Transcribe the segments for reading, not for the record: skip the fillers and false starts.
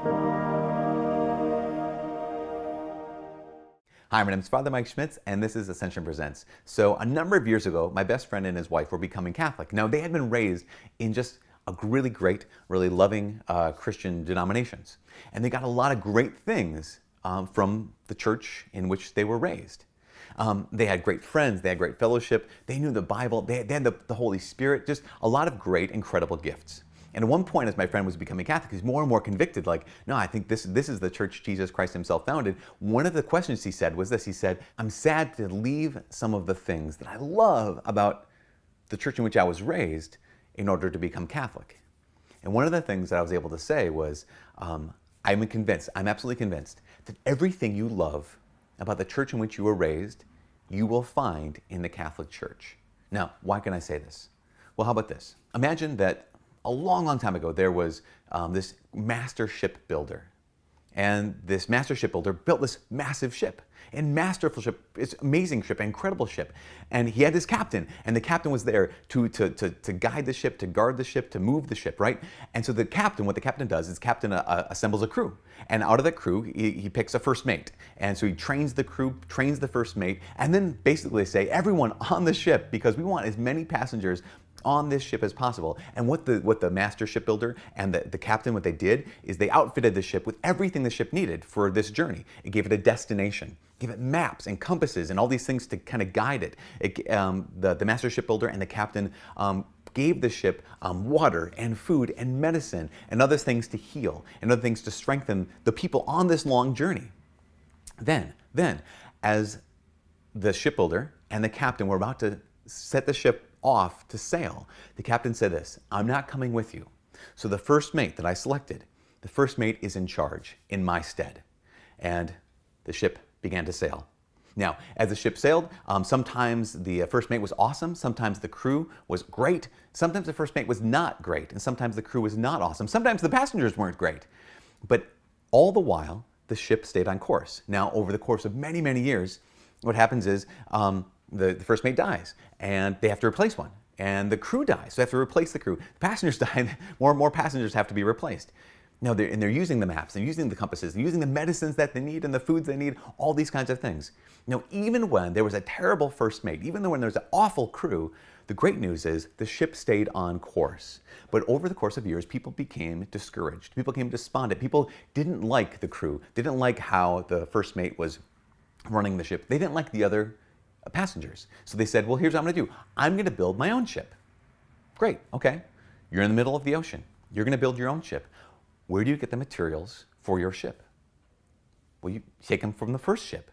Hi, my name is Father Mike Schmitz, and this is Ascension Presents. So a number of years ago, my best friend and his wife were becoming Catholic. Now, they had been raised in just a really great, really loving Christian denominations. And they got a lot of great things from the church in which they were raised. They had great friends, they had great fellowship, they knew the Bible, they had the Holy Spirit, just a lot of great, incredible gifts. And at one point, as my friend was becoming Catholic, he's more and more convicted, like, no, I think this is the church Jesus Christ himself founded. One of the questions he said was this. He said, I'm sad to leave some of the things that I love about the church in which I was raised in order to become Catholic. And one of the things that I was able to say was, I'm absolutely convinced that everything you love about the church in which you were raised, you will find in the Catholic Church. Now, why can I say this? Well, how about this? Imagine that a long, long time ago, there was this master shipbuilder. And this master shipbuilder built this massive ship. And masterful ship, it's amazing ship, incredible ship. And he had his captain, and the captain was there to guide the ship, to guard the ship, to move the ship, right? And so what the captain does is captain assembles a crew. And out of that crew, he picks a first mate. And so he trains the crew, trains the first mate, and then basically say, everyone on the ship, because we want as many passengers on this ship as possible. And what the master shipbuilder and the captain, what they did is they outfitted the ship with everything the ship needed for this journey. It gave it a destination, gave it maps and compasses and all these things to kind of guide it. The master shipbuilder and the captain gave the ship water and food and medicine and other things to heal and other things to strengthen the people on this long journey. Then, as the shipbuilder and the captain were about to set the ship off to sail, the captain said this, I'm not coming with you. So the first mate that I selected, the first mate is in charge in my stead. And the ship began to sail. Now, as the ship sailed, sometimes the first mate was awesome, sometimes the crew was great, sometimes the first mate was not great, and sometimes the crew was not awesome, sometimes the passengers weren't great. But all the while, the ship stayed on course. Now, over the course of many, many years, what happens is the first mate dies, and they have to replace one. And the crew dies, so they have to replace the crew. The passengers die, more and more passengers have to be replaced. Now, they're using the maps, they're using the compasses, they're using the medicines that they need and the foods they need, all these kinds of things. Now, even when there was a terrible first mate, even when there was an awful crew, the great news is the ship stayed on course. But over the course of years, people became discouraged. People became despondent. People didn't like the crew. They didn't like how the first mate was running the ship. They didn't like the other passengers. So they said, well, here's what I'm going to do. I'm going to build my own ship. Great, okay. You're in the middle of the ocean. You're going to build your own ship. Where do you get the materials for your ship? Well, you take them from the first ship.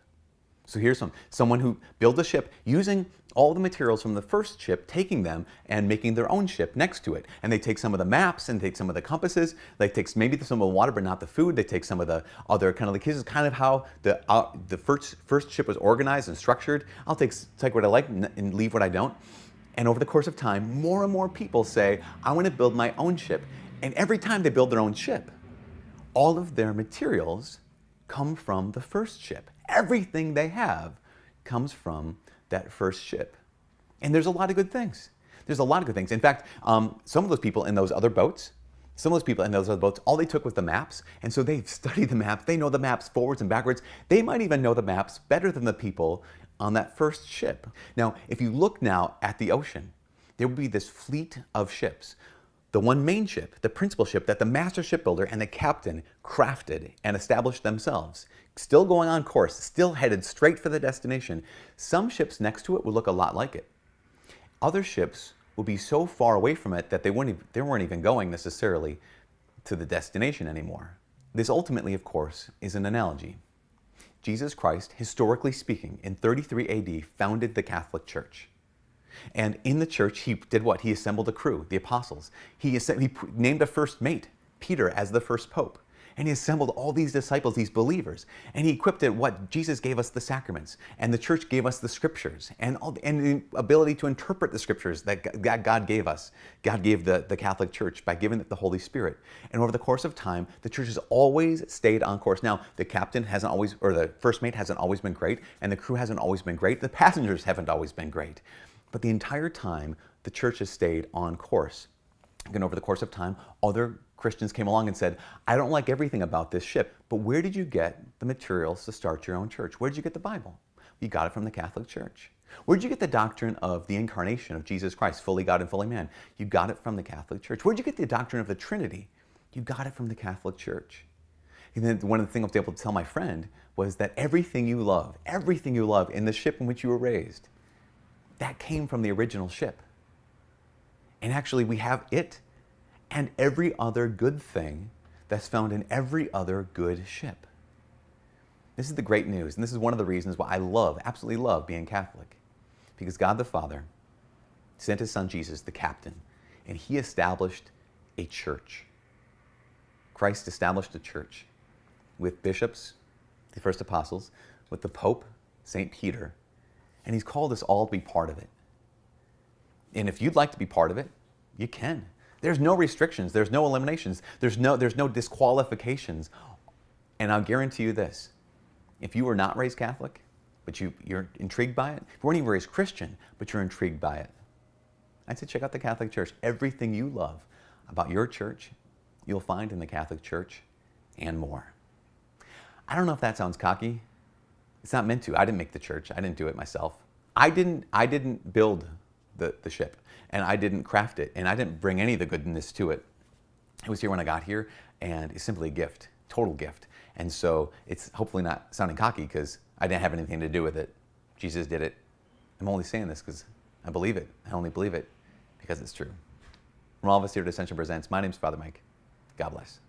So here's someone who built a ship using all the materials from the first ship, taking them and making their own ship next to it. And they take some of the maps and take some of the compasses. They take maybe some of the water, but not the food. They take some of the other kind of like, this is kind of how the first ship was organized and structured. I'll take what I like and leave what I don't. And over the course of time, more and more people say, I want to build my own ship. And every time they build their own ship, all of their materials come from the first ship. Everything they have comes from that first ship. And there's a lot of good things. There's a lot of good things. In fact, some of those people in those other boats, all they took was the maps. And so they study the maps. They know the maps forwards and backwards. They might even know the maps better than the people on that first ship. Now, if you look now at the ocean, there will be this fleet of ships. The one main ship, the principal ship that the master shipbuilder and the captain crafted and established themselves, still going on course, still headed straight for the destination. Some ships next to it would look a lot like it. Other ships would be so far away from it that they weren't even going necessarily to the destination anymore. This ultimately, of course, is an analogy. Jesus Christ, historically speaking, in 33 AD, founded the Catholic Church. And in the church, he did what? He assembled a crew, the apostles. He named a first mate, Peter, as the first pope. And he assembled all these disciples, these believers. And he equipped it, what? Jesus gave us the sacraments. And the church gave us the scriptures. And the ability to interpret the scriptures that God gave us. God gave the Catholic Church by giving it the Holy Spirit. And over the course of time, the church has always stayed on course. Now, the captain hasn't always, or the first mate hasn't always been great. And the crew hasn't always been great. The passengers haven't always been great. But the entire time, the church has stayed on course. And over the course of time, other Christians came along and said, I don't like everything about this ship, but where did you get the materials to start your own church? Where did you get the Bible? You got it from the Catholic Church. Where did you get the doctrine of the incarnation of Jesus Christ, fully God and fully man? You got it from the Catholic Church. Where did you get the doctrine of the Trinity? You got it from the Catholic Church. And then one of the things I was able to tell my friend was that everything you love in the ship in which you were raised, that came from the original ship. And actually we have it and every other good thing that's found in every other good ship. This is the great news, and this is one of the reasons why I absolutely love being Catholic. Because God the Father sent his son Jesus, the captain, and he established a church. Christ established a church with bishops, the first apostles, with the Pope, St. Peter, and he's called us all to be part of it. And if you'd like to be part of it, you can. There's no restrictions, there's no eliminations, there's no disqualifications. And I'll guarantee you this, if you were not raised Catholic, but you're intrigued by it, if you weren't even raised Christian, but you're intrigued by it, I'd say check out the Catholic Church. Everything you love about your church, you'll find in the Catholic Church and more. I don't know if that sounds cocky. It's not meant to. I didn't make the church. I didn't do it myself. I didn't build the ship, and I didn't craft it, and I didn't bring any of the goodness to it. It was here when I got here, and it's simply a gift, total gift. And so it's hopefully not sounding cocky because I didn't have anything to do with it. Jesus did it. I'm only saying this because I believe it. I only believe it because it's true. From all of us here at Ascension Presents, my name's Father Mike. God bless.